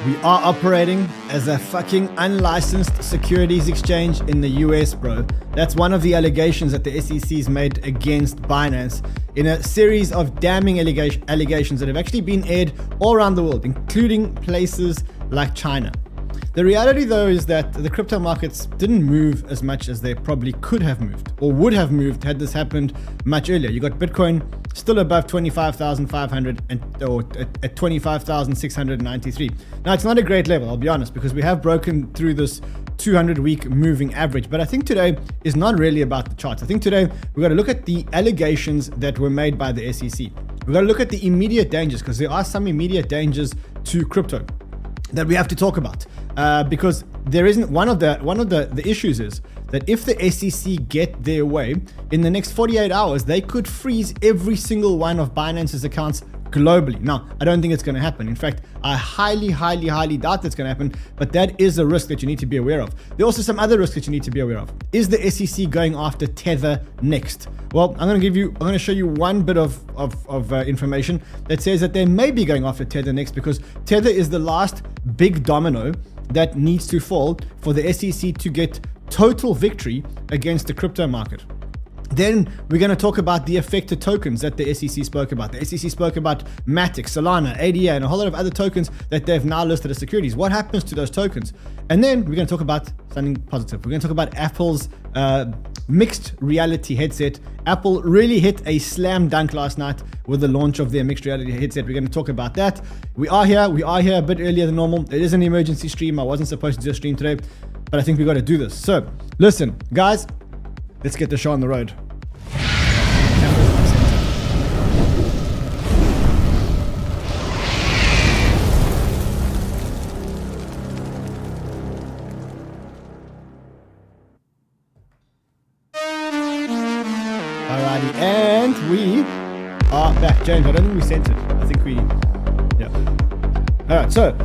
We are operating as a fucking unlicensed securities exchange in the US, bro. That's one of the allegations that the SEC's made against Binance in a series of damning allegations that have actually been aired all around the world, including places like China. The reality, though, is that the crypto markets didn't move as much as they probably could have moved or would have moved had this happened much earlier. You got Bitcoin still above 25,500 or at 25,693. Now, it's not a great level, I'll be honest, because we have broken through this 200-week moving average. But I think today is not really about the charts. I think today we've got to look at the allegations that were made by the SEC. We've got to look at the immediate dangers, because there are some immediate dangers to crypto that we have to talk about, because there isn't one of the issues is that if the SEC get their way in the next 48 hours, they could freeze every single one of Binance's accounts globally. Now, I don't think it's going to happen. In fact, I highly doubt that's going to happen, but that is a risk that you need to be aware of. There are also some other risks that you need to be aware of. Is the SEC going after Tether next? Well, I'm going to show you one bit of information that says that they may be going after Tether next, because Tether is the last big domino that needs to fall for the SEC to get total victory against the crypto market. Then we're going to talk about the affected tokens that the SEC spoke about. The SEC spoke about Matic, Solana, ADA, and a whole lot of other tokens that they've now listed as securities. What happens to those tokens? And then we're going to talk about something positive. We're going to talk about Apple's mixed reality headset. Apple really hit a slam dunk last night with the launch of their mixed reality headset. We're going to talk about that. We are here a bit earlier than normal. It is an emergency stream. I wasn't supposed to do a stream today, but I think we got to do this. So listen, guys, let's get the show on the road. Alrighty, and we are back. James, I don't think we sent it. I think we, yeah. Alright, so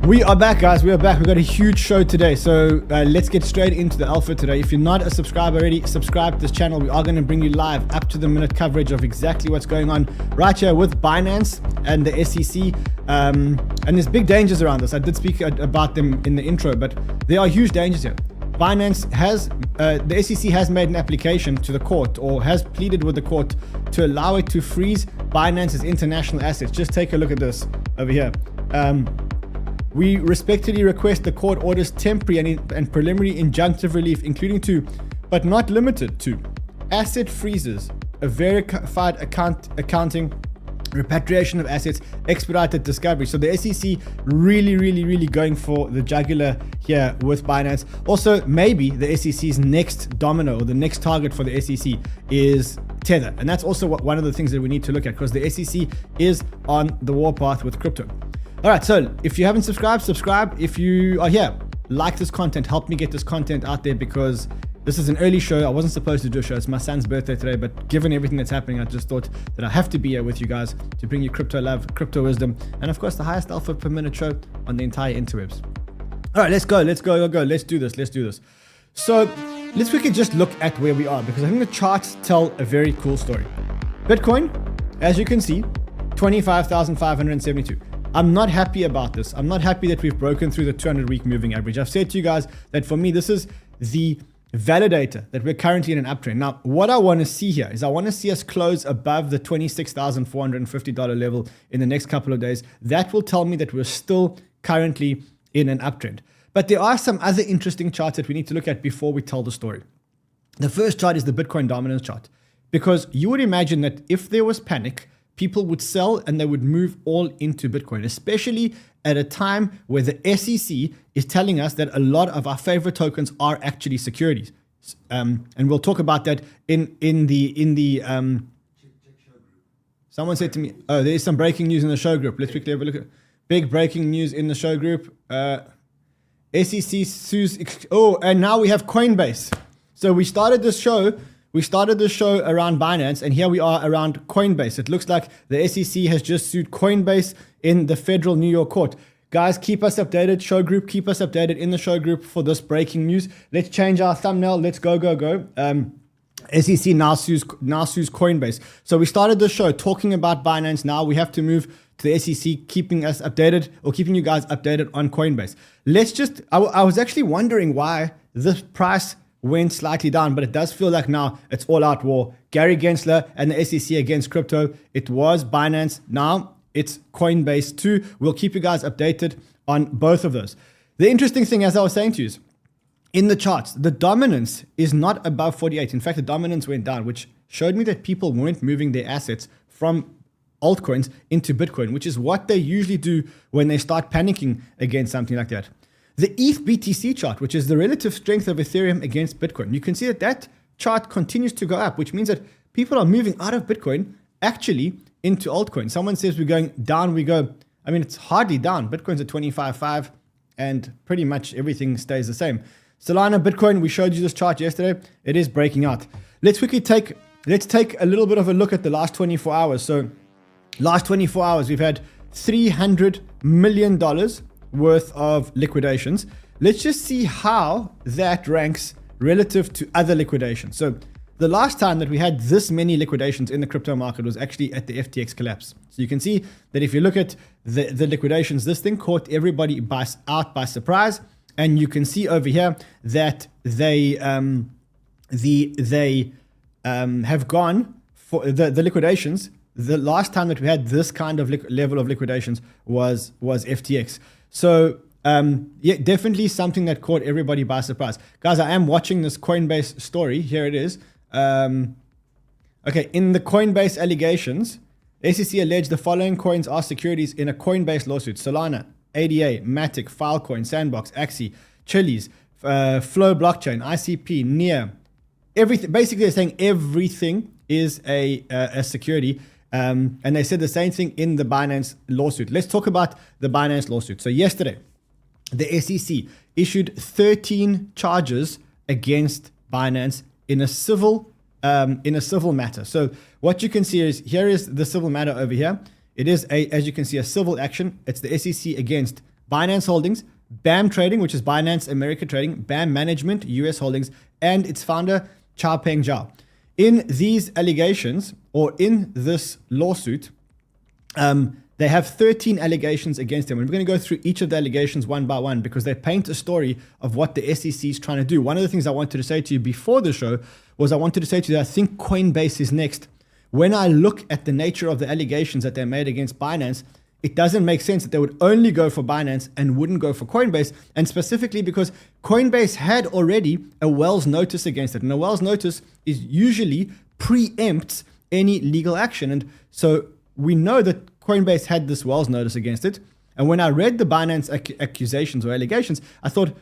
we are back, guys. We are back. We've got a huge show today. So let's get straight into the alpha today. If you're not a subscriber already, subscribe to this channel. We are going to bring you live up to the minute coverage of exactly what's going on right here with Binance and the SEC. And there's big dangers around this. I did speak about them in the intro, but there are huge dangers here. Binance has, the SEC has made an application to the court, or has pleaded with the court to allow it to freeze Binance's international assets. Just take a look at this over here. We respectfully request the court orders temporary and preliminary injunctive relief, including to, but not limited to, asset freezes, a verified accounting, repatriation of assets, expedited discovery. So the SEC really going for the jugular here with Binance. Also, maybe the SEC's next domino, or the next target for the SEC, is Tether. And that's also one of the things that we need to look at, because the SEC is on the warpath with crypto. All right, so if you haven't subscribed, subscribe. If you are here, like this content, help me get this content out there, because this is an early show. I wasn't supposed to do a show. It's my son's birthday today, but given everything that's happening, I just thought that I have to be here with you guys to bring you crypto love, crypto wisdom, and of course the highest alpha per minute show on the entire interwebs. All right, let's go. Let's do this. So let's quickly just look at where we are, because I think the charts tell a very cool story. Bitcoin, as you can see, 25,572. I'm not happy about this. I'm not happy that we've broken through the 200-week moving average. I've said to you guys that for me, this is the validator that we're currently in an uptrend. Now, what I want to see here is I want to see us close above the $26,450 level in the next couple of days. That will tell me that we're still currently in an uptrend. But there are some other interesting charts that we need to look at before we tell the story. The first chart is the Bitcoin dominance chart, because you would imagine that if there was panic, people would sell and they would move all into Bitcoin, especially at a time where the SEC is telling us that a lot of our favorite tokens are actually securities. And we'll talk about that in the someone said to me, oh, there's some breaking news in the show group. Let's quickly have a look at big breaking news in the show group. SEC sues, and now we have Coinbase. So we started this show around Binance, and here we are around Coinbase. It looks like the SEC has just sued Coinbase in the federal New York court. Guys, keep us updated. Show group, keep us updated in the show group for this breaking news. Let's change our thumbnail. Let's go. SEC now sues Coinbase. So we started the show talking about Binance. Now we have to move to the SEC, keeping us updated, or keeping you guys updated on Coinbase. I was actually wondering why this price went slightly down, but it does feel like now it's all out war. Gary Gensler and the SEC against crypto. It was Binance. Now it's Coinbase too. We'll keep you guys updated on both of those. The interesting thing, as I was saying to you, is in the charts, the dominance is not above 48. In fact, the dominance went down, which showed me that people weren't moving their assets from altcoins into Bitcoin, which is what they usually do when they start panicking against something like that. The ETH BTC chart, which is the relative strength of Ethereum against Bitcoin, you can see that chart continues to go up, which means that people are moving out of Bitcoin actually into altcoin. Someone says we're going down, we go, I mean, it's hardly down. Bitcoin's at 25.5 and pretty much everything stays the same. Solana, Bitcoin, we showed you this chart yesterday. It is breaking out. Let's take a little bit of a look at the last 24 hours. So last 24 hours, we've had $300 million worth of liquidations. Let's just see how that ranks relative to other liquidations. So the last time that we had this many liquidations in the crypto market was actually at the FTX collapse. So you can see that if you look at the liquidations, this thing caught everybody out by surprise. And you can see over here that they have gone for the liquidations. The last time that we had this kind of level of liquidations was FTX. So yeah, definitely something that caught everybody by surprise. Guys, I am watching this Coinbase story. Here it is. Okay, in the Coinbase allegations, SEC alleged the following coins are securities in a Coinbase lawsuit: Solana, ADA, Matic, Filecoin, Sandbox, 𝗏𝗏𝗏𝗏, Chiliz, Flow Blockchain, ICP, NEAR. Everything. Basically, they're saying everything is a security. And they said the same thing in the Binance lawsuit. Let's talk about the Binance lawsuit. So yesterday, the SEC issued 13 charges against Binance in a civil matter. So what you can see is, here is the civil matter over here. It is, as you can see, a civil action. It's the SEC against Binance Holdings, BAM Trading, which is Binance America Trading, BAM Management, US Holdings, and its founder, 𝗕𝗏𝗄𝗧. In these allegations, or in this lawsuit, they have 13 allegations against them. And we're going to go through each of the allegations one by one because they paint a story of what the SEC is trying to do. One of the things I wanted to say to you before the show was I wanted to say to you that I think Coinbase is next. When I look at the nature of the allegations that they made against Binance, it doesn't make sense that they would only go for Binance and wouldn't go for Coinbase, and specifically because Coinbase had already a Wells notice against it. And a Wells notice is usually preempts any legal action. And so we know that Coinbase had this Wells notice against it. And when I read the Binance accusations or allegations, I thought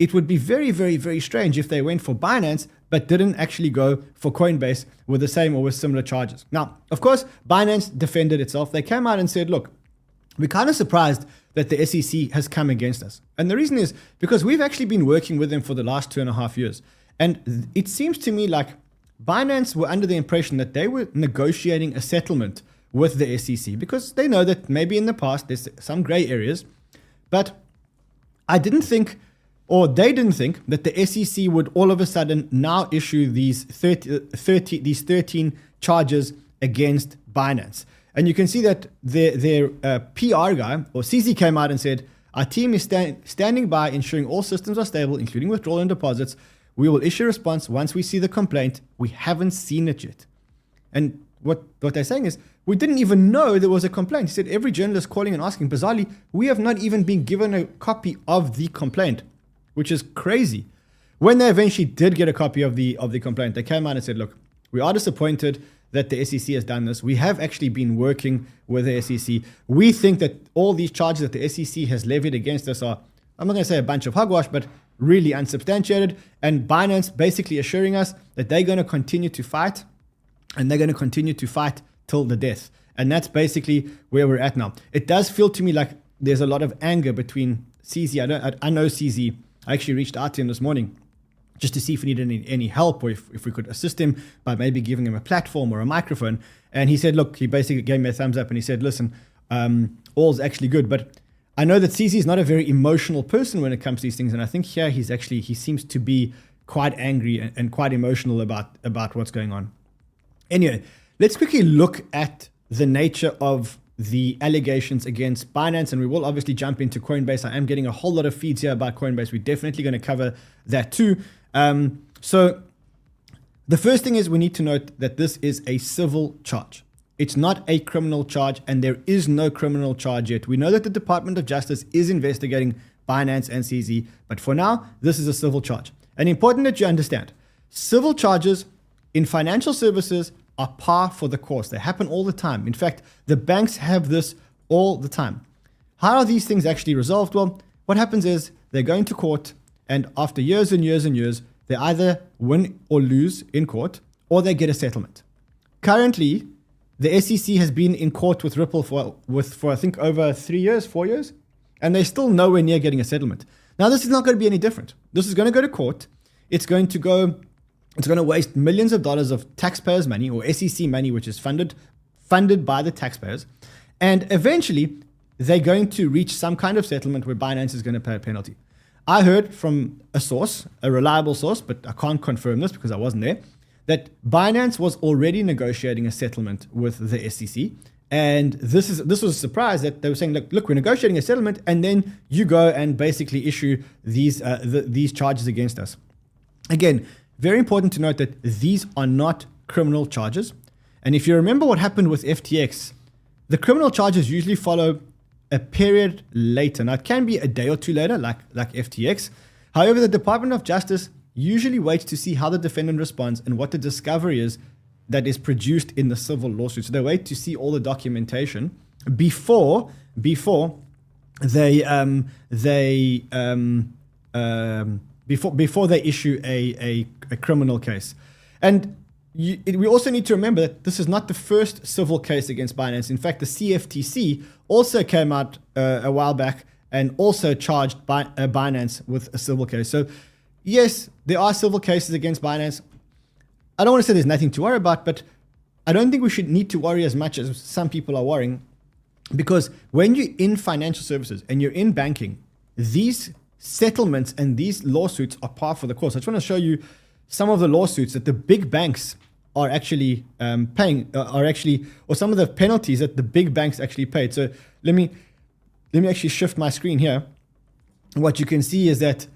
it would be very, very, very strange if they went for Binance but didn't actually go for Coinbase with the same or with similar charges. Now, of course, Binance defended itself. They came out and said, look, we're kind of surprised that the SEC has come against us. And the reason is because we've actually been working with them for the last 2.5 years. And it seems to me like Binance were under the impression that they were negotiating a settlement with the SEC because they know that maybe in the past there's some gray areas. But I didn't think, or they didn't think, that the SEC would all of a sudden now issue these 13 charges against Binance. And you can see that their PR guy, or 𝗲𝗄𝗏, came out and said, our team is standing by ensuring all systems are stable, including withdrawal and deposits. We will issue a response once we see the complaint. We haven't seen it yet. And what they're saying is, we didn't even know there was a complaint. He said, every journalist calling and asking, bizarrely, we have not even been given a copy of the complaint, which is crazy. When they eventually did get a copy of the complaint, they came out and said, look, we are disappointed that the SEC has done this. We have actually been working with the SEC. We think that all these charges that the SEC has levied against us are, I'm not going to say a bunch of hogwash, but really unsubstantiated. And Binance basically assuring us that they're going to continue to fight, and they're going to continue to fight till the death. And that's basically where we're at now. It does feel to me like there's a lot of anger between 𝗲𝗏𝗏𝗏. I know 𝗲𝗏𝗏. I actually reached out to him this morning just to see if he needed any help, or if we could assist him by maybe giving him a platform or a microphone. And he said, look, he basically gave me a thumbs up and he said, listen, all's actually good. But I know that 𝗲𝗏𝗏 is not a very emotional person when it comes to these things. And I think here he seems to be quite angry and quite emotional about what's going on. Anyway, let's quickly look at the nature of the allegations against Binance, and we will obviously jump into Coinbase. I am getting a whole lot of feeds here about Coinbase. We're definitely going to cover that too. So the first thing is we need to note that this is a civil charge. It's not a criminal charge, and there is no criminal charge yet. We know that the Department of Justice is investigating Binance and CZ, but for now, this is a civil charge. And important that you understand, civil charges in financial services are par for the course. They happen all the time. In fact, the banks have this all the time. How are these things actually resolved? Well, what happens is they're going to court, and after years and years and years, they either win or lose in court, or they get a settlement. Currently, the SEC has been in court with Ripple for I think over 4 years, and they're still nowhere near getting a settlement. Now, this is not going to be any different. This is going to go to court. It's going to waste millions of dollars of taxpayers' money, or SEC money, which is funded by the taxpayers. And eventually, they're going to reach some kind of settlement where Binance is going to pay a penalty. I heard from a source, a reliable source, but I can't confirm this because I wasn't there, that Binance was already negotiating a settlement with the SEC. And this was a surprise that they were saying, look, we're negotiating a settlement, and then you go and basically issue these charges against us. Again, very important to note that these are not criminal charges. And if you remember what happened with FTX, the criminal charges usually follow a period later. Now, it can be a day or two later, like FTX. However, the Department of Justice usually waits to see how the defendant responds and what the discovery is that is produced in the civil lawsuit. So they wait to see all the documentation before they issue a criminal case. And we also need to remember that this is not the first civil case against Binance. In fact, the CFTC also came out a while back and also charged Binance with a civil case. So yes, there are civil cases against Binance. I don't want to say there's nothing to worry about, but I don't think we should need to worry as much as some people are worrying, because when you're in financial services and you're in banking, these settlements and these lawsuits are par for the course. I just want to show you some of the lawsuits that the big banks are actually paying, or some of the penalties that the big banks actually paid. So let me actually shift my screen here. What you can see is that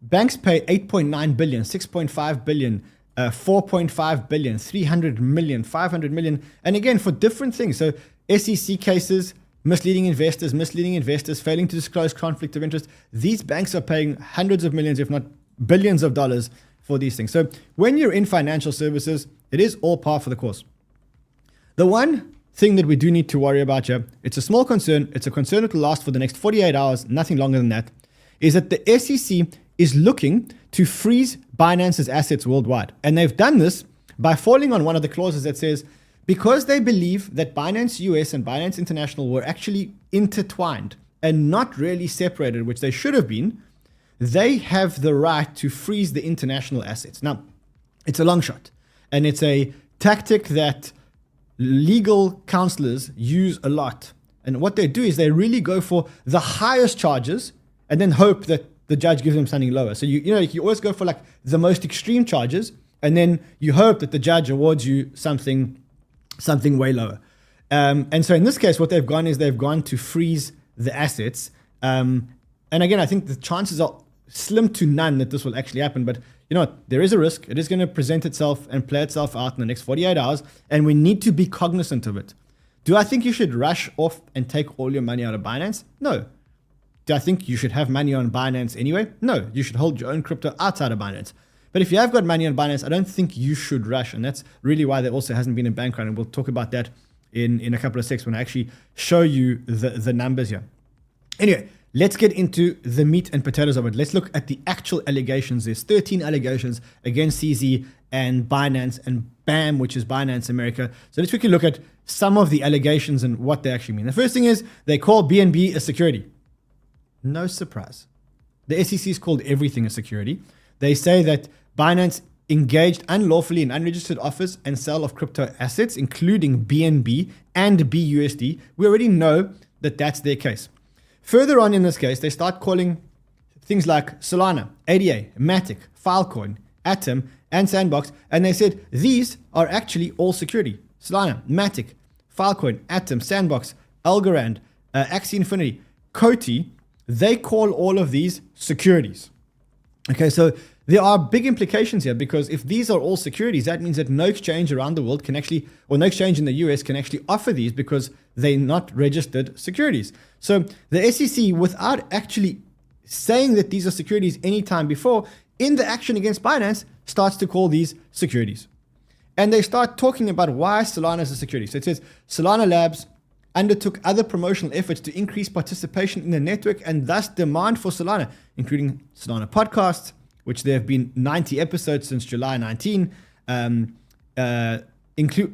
banks pay 8.9 billion, 6.5 billion, 4.5 billion, 300 million, 500 million, and again for different things. So SEC cases, misleading investors, failing to disclose conflict of interest. These banks are paying hundreds of millions, if not billions of dollars for these things. So when you're in financial services, it is all par for the course. The one thing that we do need to worry about here, it's a small concern, it's a concern that will last for the next 48 hours, nothing longer than that, is that the SEC is looking to freeze Binance's assets worldwide. And they've done this by falling on one of the clauses that says, because they believe that Binance US and Binance International were actually intertwined and not really separated, which they should have been, they have the right to freeze the international assets. Now, it's a long shot, and it's a tactic that legal counselors use a lot. And what they do is they really go for the highest charges and then hope that the judge gives them something lower. So you always go for like the most extreme charges, and then you hope that the judge awards you something way lower. And so in this case, what they've gone is they've gone to freeze the assets. And again, I think the chances are slim to none that this will actually happen. But you know what? There is a risk. It is going to present itself and play itself out in the next 48 hours. And we need to be cognizant of it. Do I think you should rush off and take all your money out of Binance? No. Do I think you should have money on Binance anyway? No. You should hold your own crypto outside of Binance. But if you have got money on Binance, I don't think you should rush. And that's really why there also hasn't been a bank run. And we'll talk about that in a couple of seconds when I actually show you the numbers here. Anyway, let's get into the meat and potatoes of it. Let's look at the actual allegations. There's 13 allegations against CZ and Binance and BAM, which is Binance America. So let's quickly look at some of the allegations and what they actually mean. The first thing is they call BNB a security. No surprise. The SEC has called everything a security. They say that Binance engaged unlawfully in unregistered offers and sale of crypto assets, including BNB and BUSD. We already know that that's their case. Further on in this case, they start calling things like Solana, ADA, Matic, Filecoin, Atom, and Sandbox, and they said these are actually all security. Solana, Matic, Filecoin, Atom, Sandbox, Algorand, Axie Infinity, Coty, they call all of these securities. Okay, so there are big implications here, because if these are all securities, that means that no exchange around the world can actually, or no exchange in the US can actually offer these, because they're not registered securities. So the SEC, without actually saying that these are securities anytime before, in the action against Binance, starts to call these securities. And they start talking about why Solana is a security. So it says, Solana Labs undertook other promotional efforts to increase participation in the network and thus demand for Solana, including Solana podcasts, which there have been 90 episodes since July 19,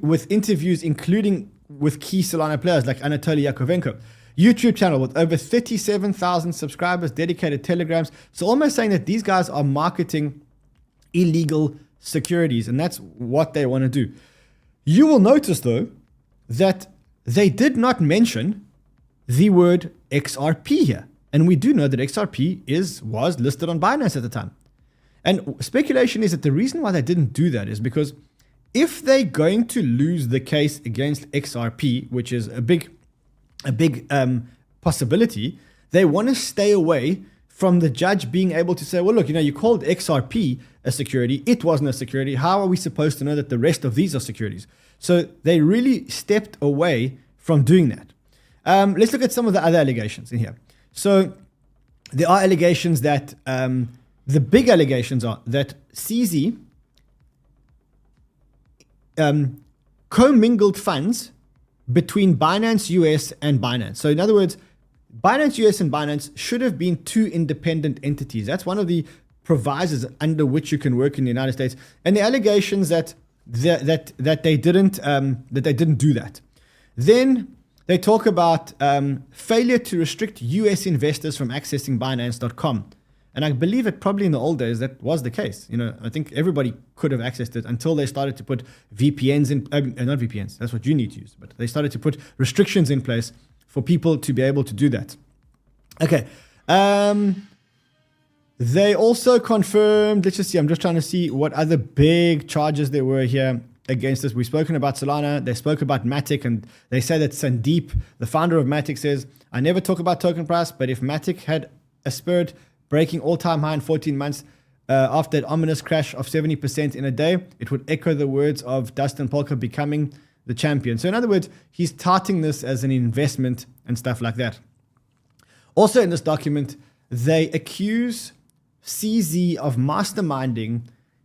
with interviews including with key Solana players like 𝗏𝗏𝗏𝗏𝗏. YouTube channel with over 37,000 subscribers, dedicated telegrams. So almost saying that these guys are marketing illegal securities, and that's what they want to do. You will notice though that they did not mention the word XRP here. And we do know that XRP was listed on Binance at the time. And speculation is that the reason why they didn't do that is because if they're going to lose the case against XRP, which is a big possibility, they want to stay away from the judge being able to say, well, look, you called XRP a security. It wasn't a security. How are we supposed to know that the rest of these are securities? So they really stepped away from doing that. Let's look at some of the other allegations in here. So there are allegations that, the big allegations are that 𝗧𝘶 commingled funds between Binance US and Binance. So in other words, Binance US and Binance should have been two independent entities. That's one of the provisos under which you can work in the United States. And the allegations that they didn't do that. Then they talk about failure to restrict US investors from accessing Binance.com. And I believe that probably in the old days that was the case. I think everybody could have accessed it until they started to put VPNs in, not VPNs, that's what you need to use, but they started to put restrictions in place for people to be able to do that. Okay. They also confirmed, let's just see, I'm just trying to see what other big charges there were here against us. We've spoken about Solana, they spoke about Matic, and they say that Sandeep, the founder of Matic, says, I never talk about token price, but if Matic had a spirit breaking all-time high in 14 months after an ominous crash of 70% in a day, it would echo the words of Dustin Polka becoming the champion. So in other words, he's touting this as an investment and stuff like that. Also in this document, they accuse 𝗧𝘶 of masterminding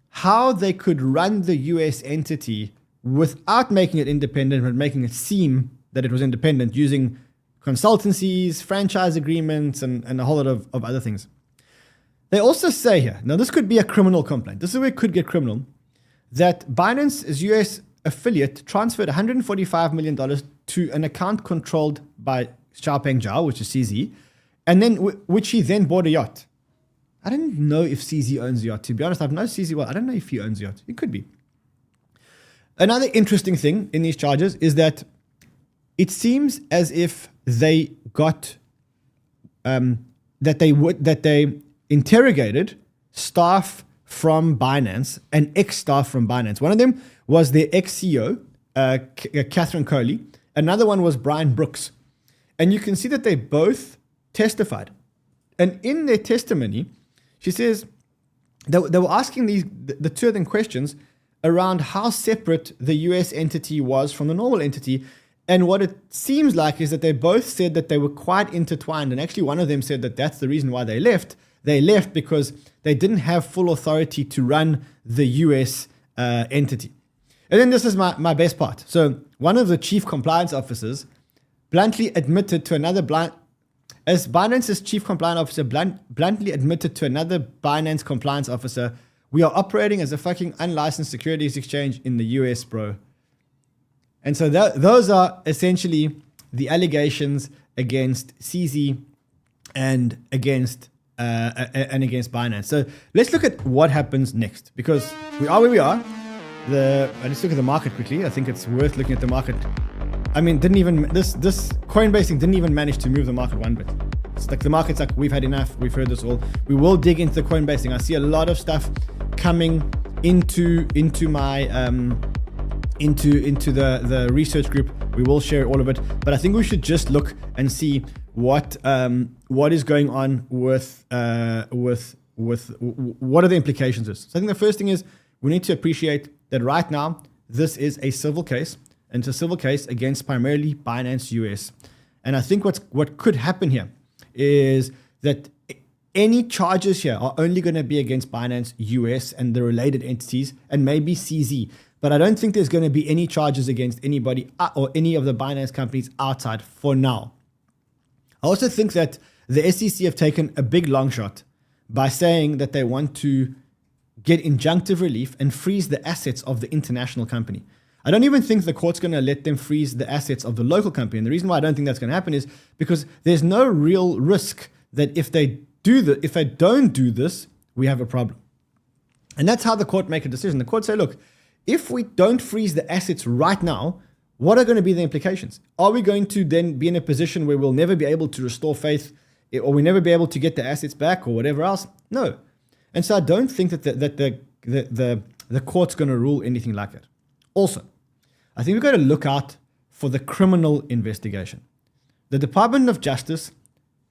how they could run the US entity without making it independent, but making it seem that it was independent using consultancies, franchise agreements, and a whole lot of other things. They also say here, now this could be a criminal complaint. This is where it could get criminal, that Binance's US affiliate transferred $145 million to an account controlled by 𝗏𝗏𝗏𝗏𝗏, which is 𝗧𝘶, and then which he then bought a yacht. I don't know if 𝗧𝘶 owns a yacht. To be honest, I've known 𝗧𝘶 well. I don't know if he owns a yacht. It could be. Another interesting thing in these charges is that it seems as if they got that they interrogated staff from Binance and ex-staff from Binance. One of them was their ex-CEO, 𝗵𝗵𝗏𝗏𝗏𝗏. Another one was Brian Brooks. And you can see that they both testified. And in their testimony, she says they were asking the two of them questions around how separate the US entity was from the normal entity. And what it seems like is that they both said that they were quite intertwined. And actually one of them said that that's the reason why they left. They left because they didn't have full authority to run the US entity. And then this is my best part. So one of the chief compliance officers bluntly admitted to another as Binance's chief compliance officer bluntly admitted to another Binance compliance officer, we are operating as a fucking unlicensed securities exchange in the US, bro. And so those are essentially the allegations against 𝗧𝘶 and against Binance. So let's look at what happens next, because we are where we are. Let's look at the market quickly. I think it's worth looking at the market. I mean, this Coinbase thing didn't even manage to move the market one bit. It's like the market's like, we've had enough. We've heard this all. We will dig into the Coinbase thing. I see a lot of stuff coming into my into the research group. We will share all of it, but I think we should just look and see what is going on with what are the implications of this. So I think the first thing is we need to appreciate that right now this is a civil case, and it's a civil case against primarily Binance US. And I think what could happen here is that any charges here are only going to be against Binance US and the related entities and maybe CZ. But I don't think there's going to be any charges against anybody or any of the Binance companies outside for now. I also think that the SEC have taken a big long shot by saying that they want to get injunctive relief and freeze the assets of the international company. I don't even think the court's going to let them freeze the assets of the local company. And the reason why I don't think that's going to happen is because there's no real risk that if they don't do this, we have a problem. And that's how the court make a decision. The court say, look, if we don't freeze the assets right now, what are going to be the implications? Are we going to then be in a position where we'll never be able to restore faith, or we never be able to get the assets back, or whatever else? No. And so I don't think that the court's going to rule anything like that. Also, I think we've got to look out for the criminal investigation. The Department of Justice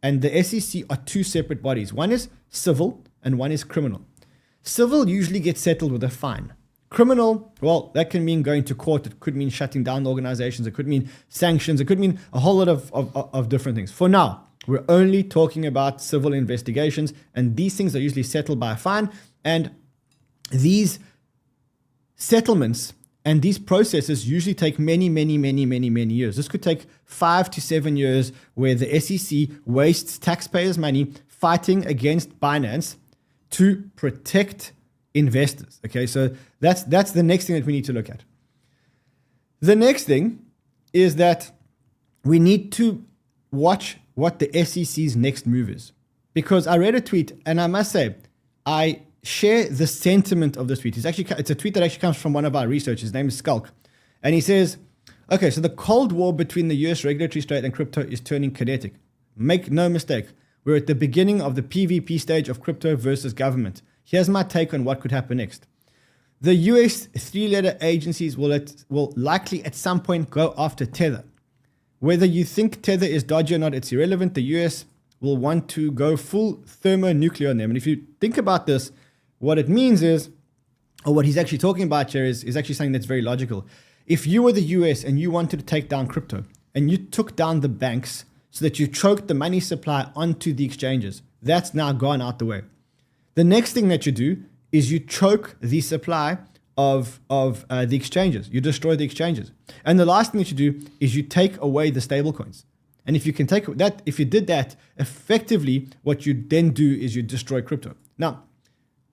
and the SEC are two separate bodies. One is civil and one is criminal. Civil usually gets settled with a fine. Criminal, well, that can mean going to court. It could mean shutting down organizations. It could mean sanctions. It could mean a whole lot of different things. For now, we're only talking about civil investigations, and these things are usually settled by a fine. And these settlements and these processes usually take many years. This could take 5 to 7 years, where the SEC wastes taxpayers' money fighting against Binance to protect investors. Okay, so that's the next thing that we need to look at. The next thing is that we need to watch what the SEC's next move is. Because I read a tweet, and I must say, I share the sentiment of this tweet. It's a tweet that actually comes from one of our researchers. His name is 𝗏𝗏𝗏. And he says, okay, so the Cold War between the US regulatory state and crypto is turning kinetic. Make no mistake, we're at the beginning of the PvP stage of crypto versus government. Here's my take on what could happen next. The US three-letter agencies will likely at some point go after Tether. Whether you think Tether is dodgy or not, it's irrelevant. The US will want to go full thermonuclear on them. And if you think about this, what it means is, or what he's actually talking about here is actually something that's very logical. If you were the US and you wanted to take down crypto, and you took down the banks so that you choked the money supply onto the exchanges, that's now gone out the way. The next thing that you do is you choke the supply of the exchanges. You destroy the exchanges. And the last thing that you do is you take away the stable coins. And if you can take that, if you did that, effectively what you then do is you destroy crypto. Now,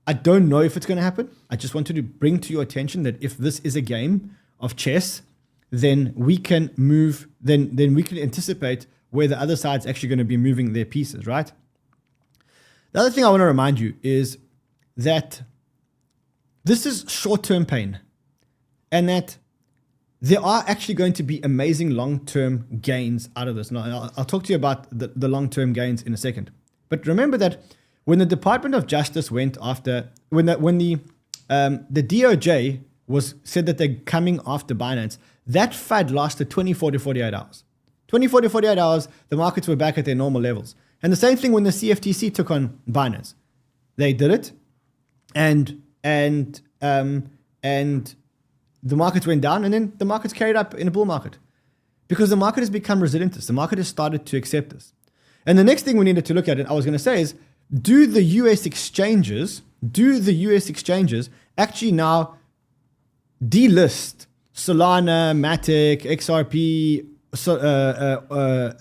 I don't know if it's going to happen. I just wanted to bring to your attention that if this is a game of chess, then we can move, then we can anticipate where the other side's actually going to be moving their pieces, right? The other thing I want to remind you is that this is short-term pain, and that there are actually going to be amazing long-term gains out of this. Now, I'll talk to you about the long-term gains in a second. But remember that when the Department of Justice went after, when the DOJ said that they're coming after Binance, that FUD lasted 24 to 48 hours. 24 to 48 hours, the markets were back at their normal levels. And the same thing when the CFTC took on Binance. They did it, and the markets went down, and then the markets carried up in a bull market. Because the market has become resilient. The market has started to accept this. And the next thing we needed to look at, and I was going to say, is do the US exchanges actually now delist Solana, Matic, XRP,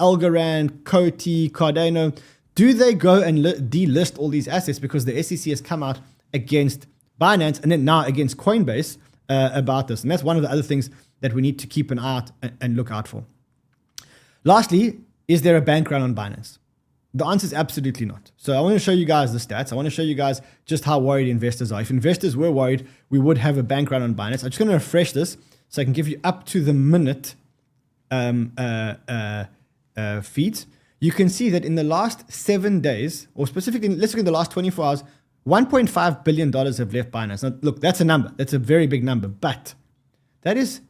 Algorand, Coty, Cardano? Do they go and delist all these assets because the SEC has come out against Binance and then now against Coinbase about this? And that's one of the other things that we need to keep an eye out and look out for. Lastly, is there a bank run on Binance? The answer is absolutely not. So I want to show you guys the stats. I want to show you guys just how worried investors are. If investors were worried, we would have a bank run on Binance. I'm just going to refresh this so I can give you up to the minute feeds. You can see that in the last 7 days, or specifically, let's look at the last 24 hours, $1.5 billion have left Binance. Now, look, that's a number. That's a very big number, but that is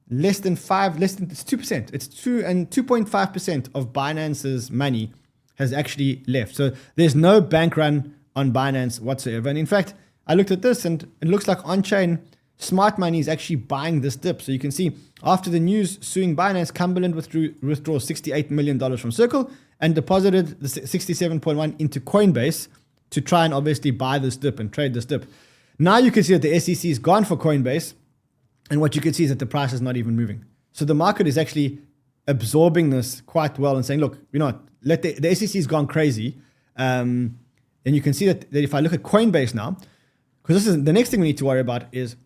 it's 2%. It's 2.5% of Binance's money has actually left. So there's no bank run on Binance whatsoever. And in fact, I looked at this and it looks like on-chain smart money is actually buying this dip. So you can see after the news suing Binance, Cumberland withdraws $68 million from Circle and deposited the 67.1 into Coinbase to try and obviously buy this dip and trade this dip. Now you can see that the SEC is gone for Coinbase. And what you can see is that the price is not even moving. So the market is actually absorbing this quite well and saying, look, you know, the SEC has gone crazy. And you can see that if I look at Coinbase now, because this is the next thing we need to worry about is,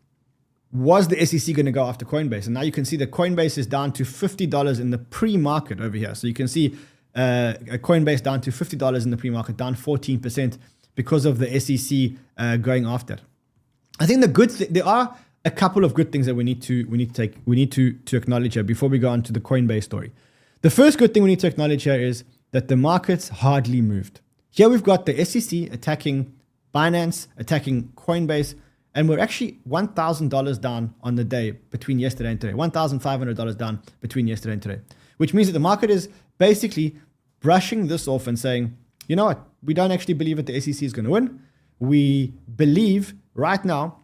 was the SEC going to go after Coinbase? And now you can see that Coinbase is down to $50 in the pre-market over here. So you can see Coinbase down to $50 in the pre-market, down 14% because of the SEC going after it. I think the good thing, there are a couple of good things that we need to acknowledge here before we go on to the Coinbase story. The first good thing we need to acknowledge here is that the markets hardly moved. Here we've got the SEC attacking Binance, attacking Coinbase, and we're actually $1,000 down on the day between yesterday and today. $1,500 down between yesterday and today, which means that the market is basically brushing this off and saying, you know what, we don't actually believe that the SEC is going to win. We believe right now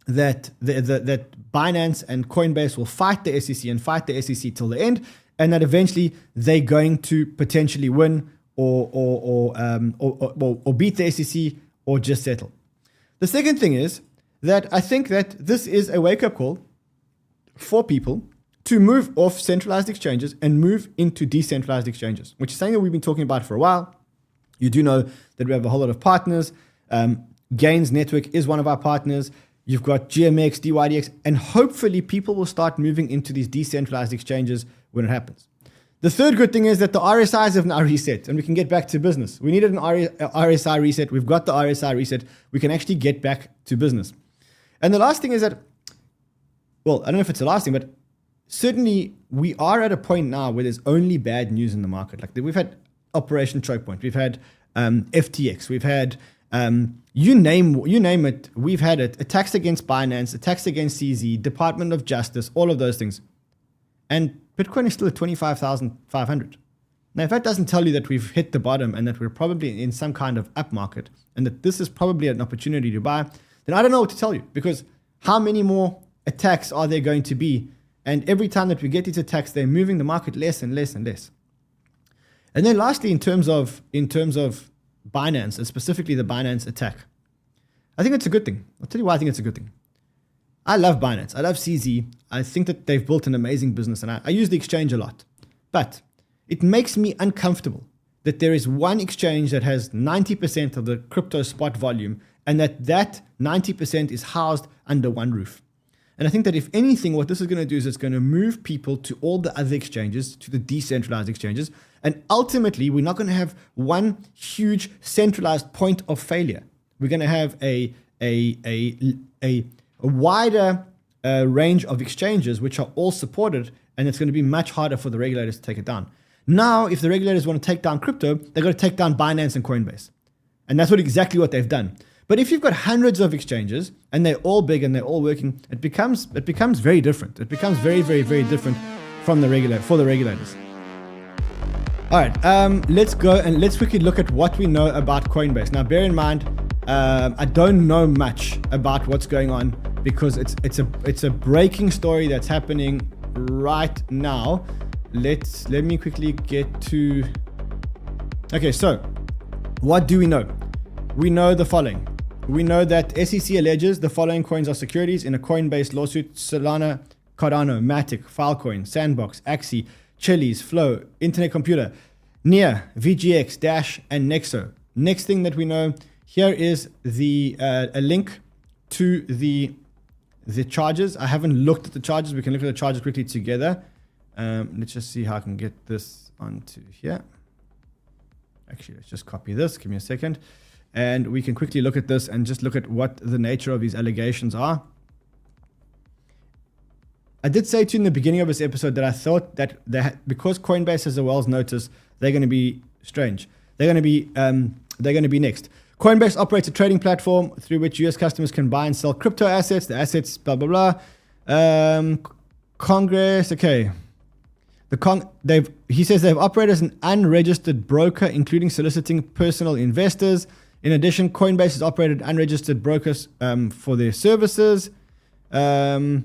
that that Binance and Coinbase will fight the SEC and fight the SEC till the end, and that eventually they're going to potentially win or beat the SEC or just settle. The second thing is that I think that this is a wake-up call for people to move off centralized exchanges and move into decentralized exchanges, which is something that we've been talking about for a while. You do know that we have a whole lot of partners. Gains Network is one of our partners. You've got GMX, DYDX, and hopefully people will start moving into these decentralized exchanges when it happens. The third good thing is that the RSIs have now reset and we can get back to business. We needed an RSI reset. We've got the RSI reset. We can actually get back to business. And the last thing is that, well, I don't know if it's the last thing, but certainly we are at a point now where there's only bad news in the market. Like we've had Operation Chokepoint. We've had FTX. We've had you name it, we've had it. Attacks against Binance, attacks against CZ, Department of Justice, all of those things. And Bitcoin is still at 25,500. Now, if that doesn't tell you that we've hit the bottom and that we're probably in some kind of up market and that this is probably an opportunity to buy, then I don't know what to tell you, because how many more attacks are there going to be? And every time that we get these attacks, they're moving the market less and less and less. And then lastly, in terms of Binance, and specifically the Binance attack, I think it's a good thing. I'll tell you why I think it's a good thing. I love Binance. I love CZ. I think that they've built an amazing business, and I use the exchange a lot. But it makes me uncomfortable that there is one exchange that has 90% of the crypto spot volume, and that 90% is housed under one roof. And I think that if anything, what this is going to do is it's going to move people to all the other exchanges, to the decentralized exchanges. And ultimately, we're not going to have one huge centralized point of failure. We're going to have a wider range of exchanges which are all supported, and it's going to be much harder for the regulators to take it down. Now, if the regulators want to take down crypto, they're going to take down Binance and Coinbase. And that's exactly what they've done. But if you've got hundreds of exchanges and they're all big and they're all working, it becomes very different. It becomes very, very, very different for the regulators. All right, let's go and let's quickly look at what we know about Coinbase. Now, bear in mind, I don't know much about what's going on because it's a breaking story that's happening right now. Let me quickly get to. Okay, so what do we know? We know the following. We know that SEC alleges the following coins are securities in a Coinbase lawsuit: Solana, Cardano, Matic, Filecoin, Sandbox, 𝗟𝗏𝗄, Chiliz, Flow, Internet Computer, NEAR, VGX, Dash, and Nexo. Next thing that we know, here is a link to the charges. I haven't looked at the charges. We can look at the charges quickly together. Let's just see how I can get this onto here. Actually, let's just copy this. Give me a second. And we can quickly look at this and just look at what the nature of these allegations are. I did say to you in the beginning of this episode that I thought that because Coinbase has a Wells notice, they're going to be strange. They're going to be next. Coinbase operates a trading platform through which US customers can buy and sell crypto assets. The assets, blah, blah, blah. Congress, okay. He says they've operated as an unregistered broker, including soliciting personal investors. In addition, Coinbase has operated unregistered brokers for their services. Okay,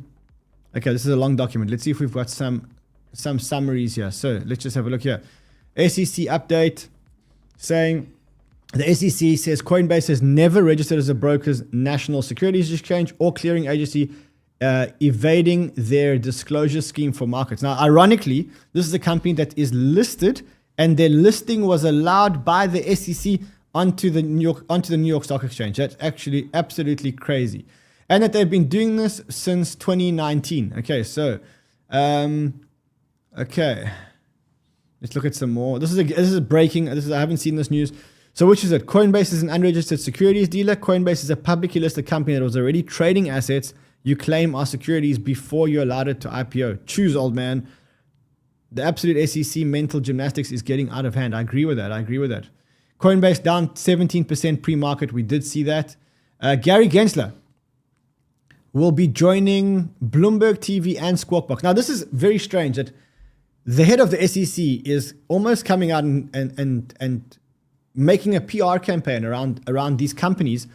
this is a long document. Let's see if we've got some summaries here. So let's just have a look here. SEC update saying the SEC says Coinbase has never registered as a broker's national securities exchange or clearing agency, evading their disclosure scheme for markets. Now, ironically, this is a company that is listed, and their listing was allowed by the SEC onto the New York Stock Exchange. That's actually absolutely crazy, and that they've been doing this since 2019. Okay, so okay, let's look at some more. This is breaking. I haven't seen this news. So which is it? Coinbase is an unregistered securities dealer. Coinbase is a publicly listed company that was already trading assets you claim are securities before you're allowed it to IPO. Choose, old man. The absolute SEC mental gymnastics is getting out of hand. I agree with that. Coinbase down 17% pre-market. We did see that. Gary Gensler will be joining Bloomberg TV and Squawk Box. Now, this is very strange that the head of the SEC is almost coming out and making a PR campaign around these companies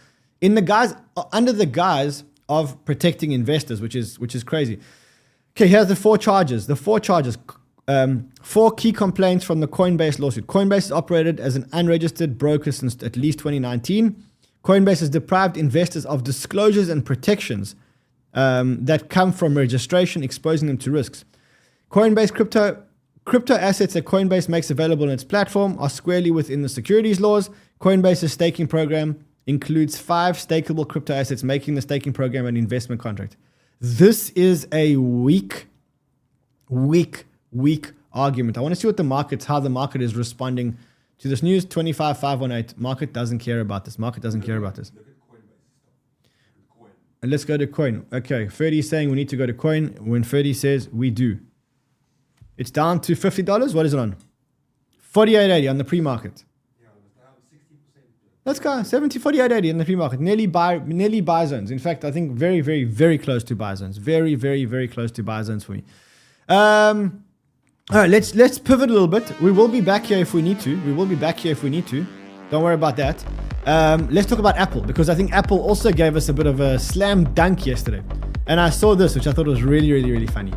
under the guise of protecting investors, which is crazy. Okay, here's the four charges. Four key complaints from the Coinbase lawsuit. Coinbase has operated as an unregistered broker since at least 2019. Coinbase has deprived investors of disclosures and protections that come from registration, exposing them to risks. Coinbase crypto assets that Coinbase makes available on its platform are squarely within the securities laws. Coinbase's staking program includes 5 stakeable crypto assets, making the staking program an investment contract. This is a weak argument. I want to see how the market is responding to this news. 25,518. Market doesn't care about this. Look at Coinbase. And let's go to Coin. Okay, 𝗏𝗏𝗏 is saying we need to go to Coin when 𝗏𝗏𝗏 says we do. It's down to $50. What is it on? 48.80 on the pre-market. Yeah, it was down 60%. Let's go. 48.80 in the pre-market. Nearly buy zones. In fact, I think very, very, very close to buy zones. Very, very, very close to buy zones for me. All right, let's pivot a little bit. We will be back here if we need to. Don't worry about that. Let's talk about Apple, because I think Apple also gave us a bit of a slam dunk yesterday. And I saw this, which I thought was really, really, really funny.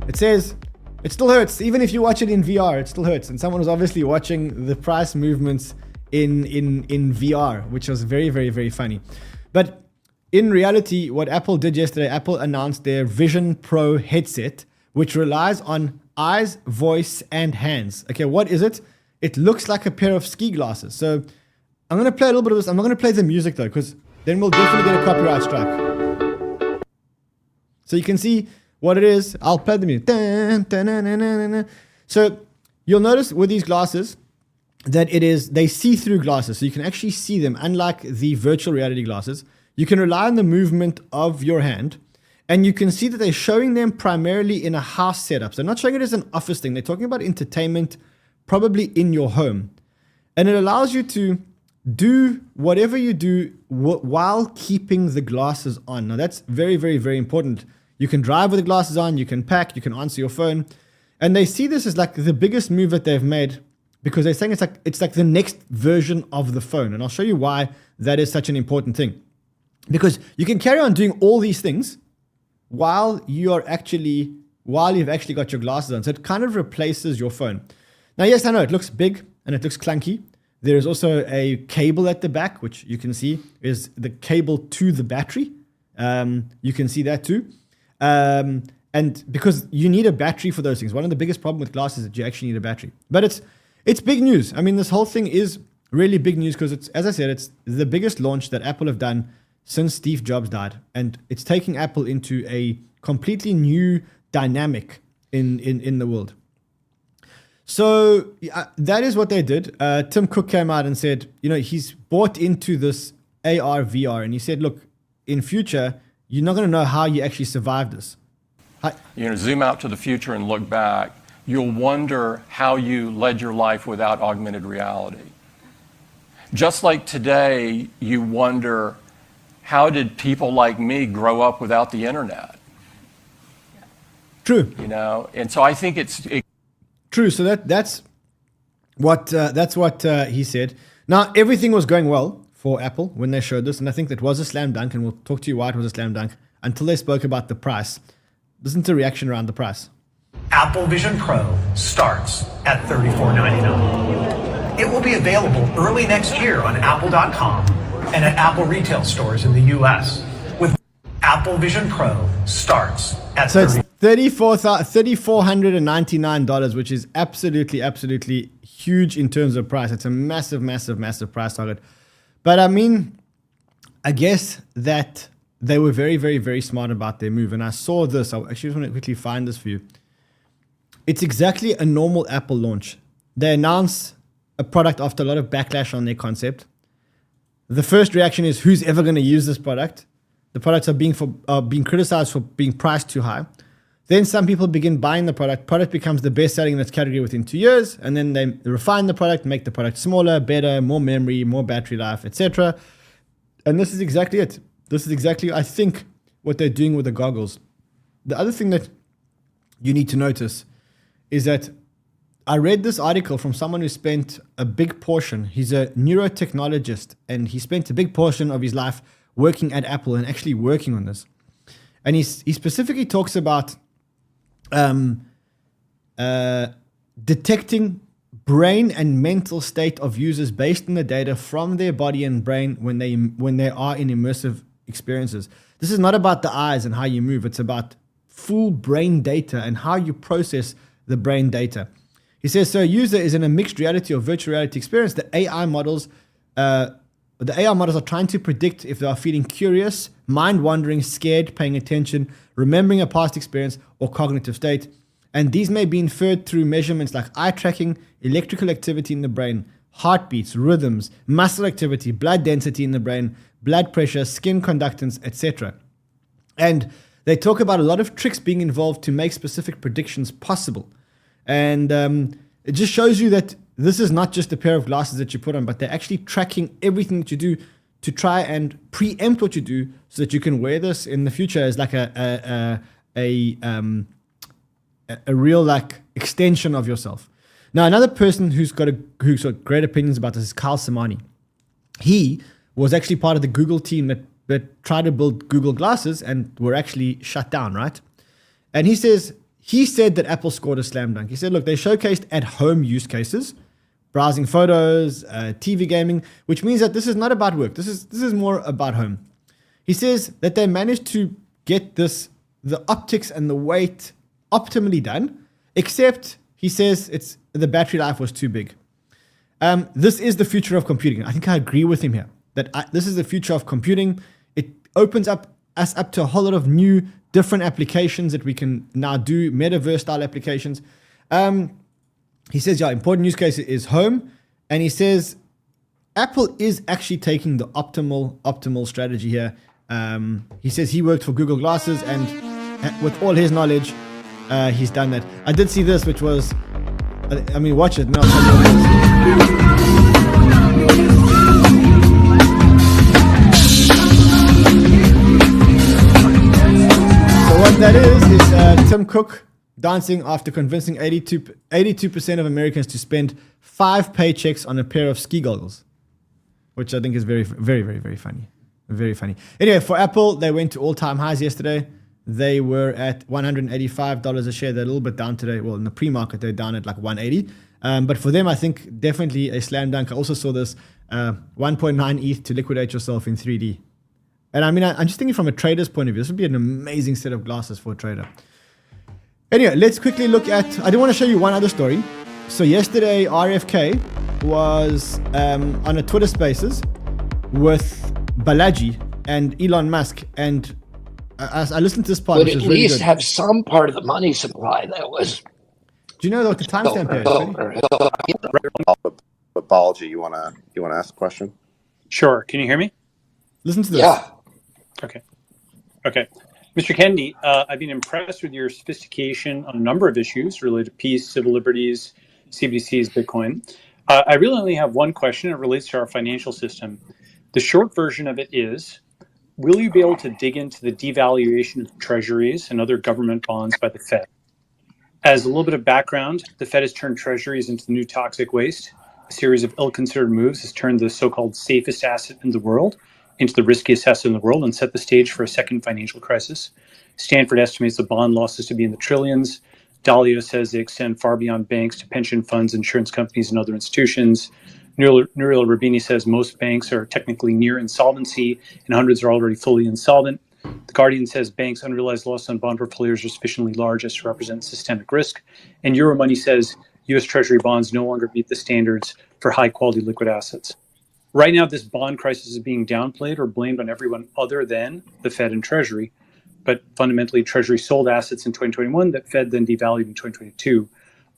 It says, it still hurts. Even if you watch it in VR, it still hurts. And someone was obviously watching the price movements in VR, which was very, very, very funny. But in reality, what Apple did yesterday, Apple announced their Vision Pro headset, which relies on eyes, voice, and hands. Okay, what is it? It looks like a pair of ski glasses. So I'm going to play a little bit of this. I'm not going to play the music though, because then we'll definitely get a copyright strike. So you can see what it is. I'll play the music. So you'll notice with these glasses that they see-through glasses. So you can actually see them, unlike the virtual reality glasses. You can rely on the movement of your hand. And you can see that they're showing them primarily in a house setup. So they're not showing it as an office thing. They're talking about entertainment, probably in your home. And it allows you to do whatever you do while keeping the glasses on. Now that's very, very, very important. You can drive with the glasses on, you can pack, you can answer your phone. And they see this as like the biggest move that they've made, because they're saying it's like the next version of the phone. And I'll show you why that is such an important thing. Because you can carry on doing all these things while you've actually got your glasses on. So it kind of replaces your phone. Now, yes, I know it looks big and it looks clunky. There is also a cable at the back, which you can see is the cable to the battery. You can see that too. And because you need a battery for those things. One of the biggest problems with glasses is that you actually need a battery. But it's big news. I mean, this whole thing is really big news because it's, as I said, it's the biggest launch that Apple have done since Steve Jobs died. And it's taking Apple into a completely new dynamic in the world. So that is what they did. Tim Cook came out and said, he's bought into this AR, VR. And he said, look, in future, you're not going to know how you actually survived this. Zoom out to the future and look back. You'll wonder how you led your life without augmented reality. just like today, you wonder, how did people like me grow up without the internet? True. You know, and so I think True. So that's what he said. Now, everything was going well for Apple when they showed this, and I think that was a slam dunk, and we'll talk to you why it was a slam dunk, until they spoke about the price. Listen to the reaction around the price. Apple Vision Pro starts at $34.99. It will be available early next year on Apple.com and at Apple retail stores in the US. With Apple Vision Pro starts at So it's $3,499, which is absolutely huge in terms of price. It's a massive price target. But I mean, I guess that they were very smart about their move. And I saw this. I actually just want to quickly find this for you. It's exactly a normal Apple launch. They announce a product after a lot of backlash on their concept. The first reaction is, who's ever going to use this product? The products are being criticized for being priced too high. Then some people begin buying the product. Product becomes the best selling in its category within 2 years. And then they refine the product, make the product smaller, better, more memory, more battery life, etc. And this is exactly it. This is exactly, I think, what they're doing with the goggles. The other thing that you need to notice is that I read this article from someone who spent a big portion, he's a neurotechnologist, and he spent a big portion of his life working at Apple and actually working on this. And he specifically talks about detecting brain and mental state of users based on the data from their body and brain when they are in immersive experiences. This is not about the eyes and how you move. It's about full brain data and how you process the brain data. He says, so a user is in a mixed reality or virtual reality experience. The AI models are trying to predict if they are feeling curious, mind-wandering, scared, paying attention, remembering a past experience, or cognitive state. And these may be inferred through measurements like eye tracking, electrical activity in the brain, heartbeats, rhythms, muscle activity, blood density in the brain, blood pressure, skin conductance, etc. And they talk about a lot of tricks being involved to make specific predictions possible. And it just shows you that this is not just a pair of glasses that you put on, but they're actually tracking everything that you do to try and preempt what you do so that you can wear this in the future as like a real like extension of yourself. Now, another person who's got great opinions about this is 𝗏𝗏. He was actually part of the Google team that tried to build Google glasses and were actually shut down, right? And he said that Apple scored a slam dunk. He said, look, they showcased at-home use cases, browsing photos, TV gaming, which means that this is not about work. This is more about home. He says that they managed to get the optics and the weight optimally done, except he says the battery life was too big. This is the future of computing. I think I agree with him here, that this is the future of computing. It opens us up to a whole lot of new different applications that we can now do, metaverse style applications. He says, important use case is home. And he says, Apple is actually taking the optimal strategy here. He says he worked for Google Glasses and with all his knowledge, he's done that. I did see this, which was, watch it. No, what that is Tim Cook dancing after convincing 82% of Americans to spend 5 paychecks on a pair of ski goggles, which I think is very funny. Very funny. Anyway, for Apple, they went to all-time highs yesterday. They were at $185 a share. They're a little bit down today. Well, in the pre-market, they're down at like 180. But for them, I think definitely a slam dunk. I also saw this 1.9 ETH to liquidate yourself in 3D. And I'm just thinking from a trader's point of view, this would be an amazing set of glasses for a trader. Anyway, let's quickly look at, I do want to show you one other story. So yesterday, 𝗏𝗏𝗃 was on a Twitter Spaces with Balaji and Elon Musk. And I listened to this part, but which at is really least good. have some part of the money supply that was. Do you know what the timestamp is? 𝗏𝗏𝗃, you wanna ask a question? Sure. Can you hear me? Listen to this. Yeah. Okay. Mr. Kennedy, I've been impressed with your sophistication on a number of issues related to peace, civil liberties, CBDCs, Bitcoin. I really only have one question. It relates to our financial system. The short version of it is, will you be able to dig into the devaluation of treasuries and other government bonds by the Fed? As a little bit of background, the Fed has turned treasuries into the new toxic waste. A series of ill-considered moves has turned the so-called safest asset in the world into the riskiest asset in the world and set the stage for a second financial crisis. Stanford estimates the bond losses to be in the trillions. Dalio says they extend far beyond banks to pension funds, insurance companies, and other institutions. 𝗧𝗏𝗏𝗏𝗏 says most banks are technically near insolvency and hundreds are already fully insolvent. The Guardian says banks' unrealized loss on bond portfolios are sufficiently large as to represent systemic risk. And Euromoney says U.S. Treasury bonds no longer meet the standards for high-quality liquid assets. Right now, this bond crisis is being downplayed or blamed on everyone other than the Fed and Treasury. But fundamentally, Treasury sold assets in 2021 that Fed then devalued in 2022,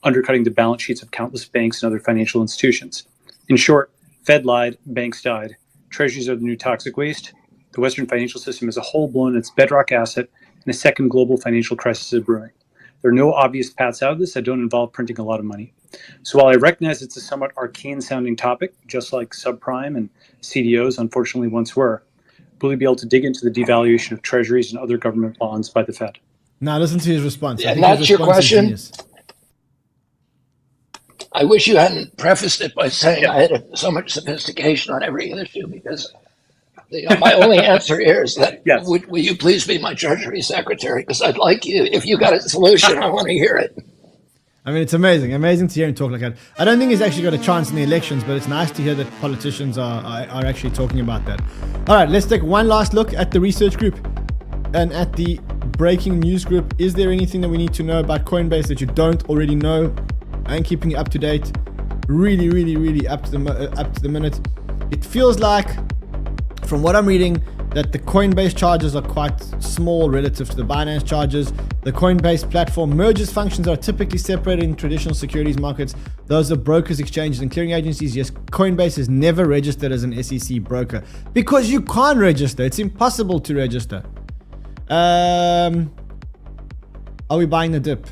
undercutting the balance sheets of countless banks and other financial institutions. In short, Fed lied, banks died. Treasuries are the new toxic waste. The Western financial system as a whole blown its bedrock asset, and a second global financial crisis is brewing. There are no obvious paths out of this that don't involve printing a lot of money. So while I recognize it's a somewhat arcane-sounding topic, just like subprime and CDOs unfortunately once were, will we be able to dig into the devaluation of treasuries and other government bonds by the Fed? Now listen to his response. And that's your question? I wish you hadn't prefaced it by saying I had so much sophistication on every issue, because my only answer here is that, yes. Will you please be my Treasury Secretary? Because I'd like you, if you got a solution, I want to hear it. I mean, it's amazing to hear him talk like that. I don't think he's actually got a chance in the elections, but it's nice to hear that politicians are actually talking about that. All right, let's take one last look at the research group and at the breaking news group. Is there anything that we need to know about Coinbase that you don't already know? I'm keeping you up to date, really up to the minute. It feels like, from what I'm reading, that the Coinbase charges are quite small relative to the Binance charges. The Coinbase platform merges functions that are typically separated in traditional securities markets. Those are brokers, exchanges, and clearing agencies. Yes, Coinbase is never registered as an SEC broker because you can't register. It's impossible to register. Are we buying the dip?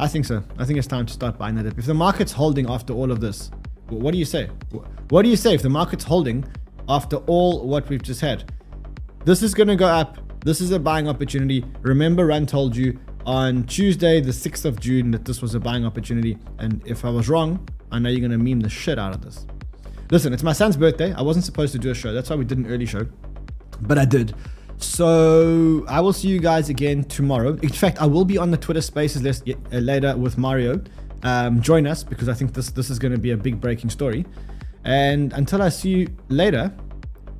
I think so. I think it's time to start buying the dip. If the market's holding after all of this, what do you say? What do you say if the market's holding after all what we've just had? This is going to go up. This is a buying opportunity. Remember, Run told you on Tuesday, the 6th of June, that this was a buying opportunity. And if I was wrong, I know you're going to meme the shit out of this. Listen, it's my son's birthday. I wasn't supposed to do a show. That's why we did an early show. But I did. So I will see you guys again tomorrow. In fact, I will be on the Twitter Spaces list later with Mario. Join us, because I think this is going to be a big breaking story. And until I see you later,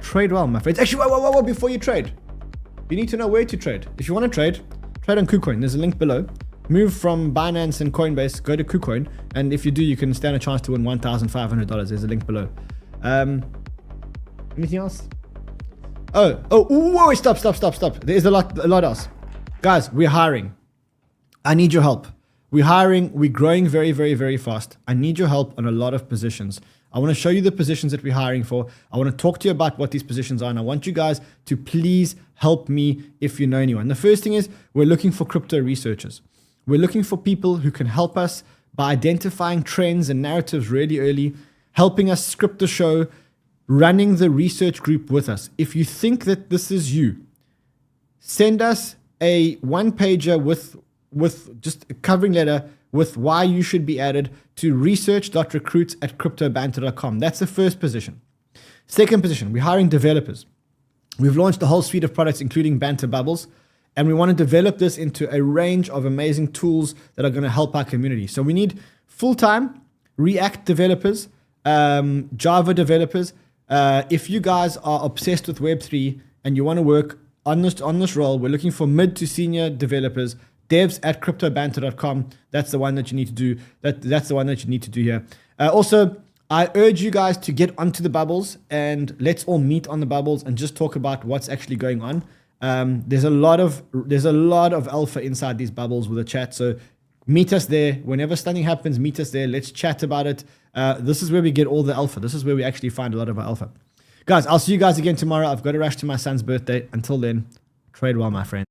trade well, my friends. Actually, whoa, before you trade, you need to know where to trade. If you want to trade on KuCoin. There's a link below. Move from Binance and Coinbase, go to KuCoin, and if you do, you can stand a chance to win $1,500. There's a link below. Anything else? Whoa, stop. There's a lot else. Guys, we're hiring. I need your help. We're hiring. We're growing very, very, very fast. I need your help on a lot of positions. I want to show you the positions that we're hiring for. I want to talk to you about what these positions are, and I want you guys to please help me if you know anyone. The first thing is, we're looking for crypto researchers. We're looking for people who can help us by identifying trends and narratives really early, helping us script the show, running the research group with us. If you think that this is you, send us a one-pager with just a covering letter with why you should be added to research.recruits@cryptobanter.com. That's the first position. Second position, we're hiring developers. We've launched a whole suite of products, including Banter Bubbles, and we want to develop this into a range of amazing tools that are going to help our community. So we need full-time React developers, Java developers. If you guys are obsessed with Web3 and you want to work on this role, we're looking for mid to senior developers. devs@cryptobanter.com. That's the one that you need to do. That's the one that you need to do here. Also, I urge you guys to get onto the bubbles, and let's all meet on the bubbles and just talk about what's actually going on. There's a lot of alpha inside these bubbles with a chat. So meet us there. Whenever something happens, meet us there. Let's chat about it. This is where we get all the alpha. This is where we actually find a lot of our alpha. Guys, I'll see you guys again tomorrow. I've got to rush to my son's birthday. Until then, trade well, my friend.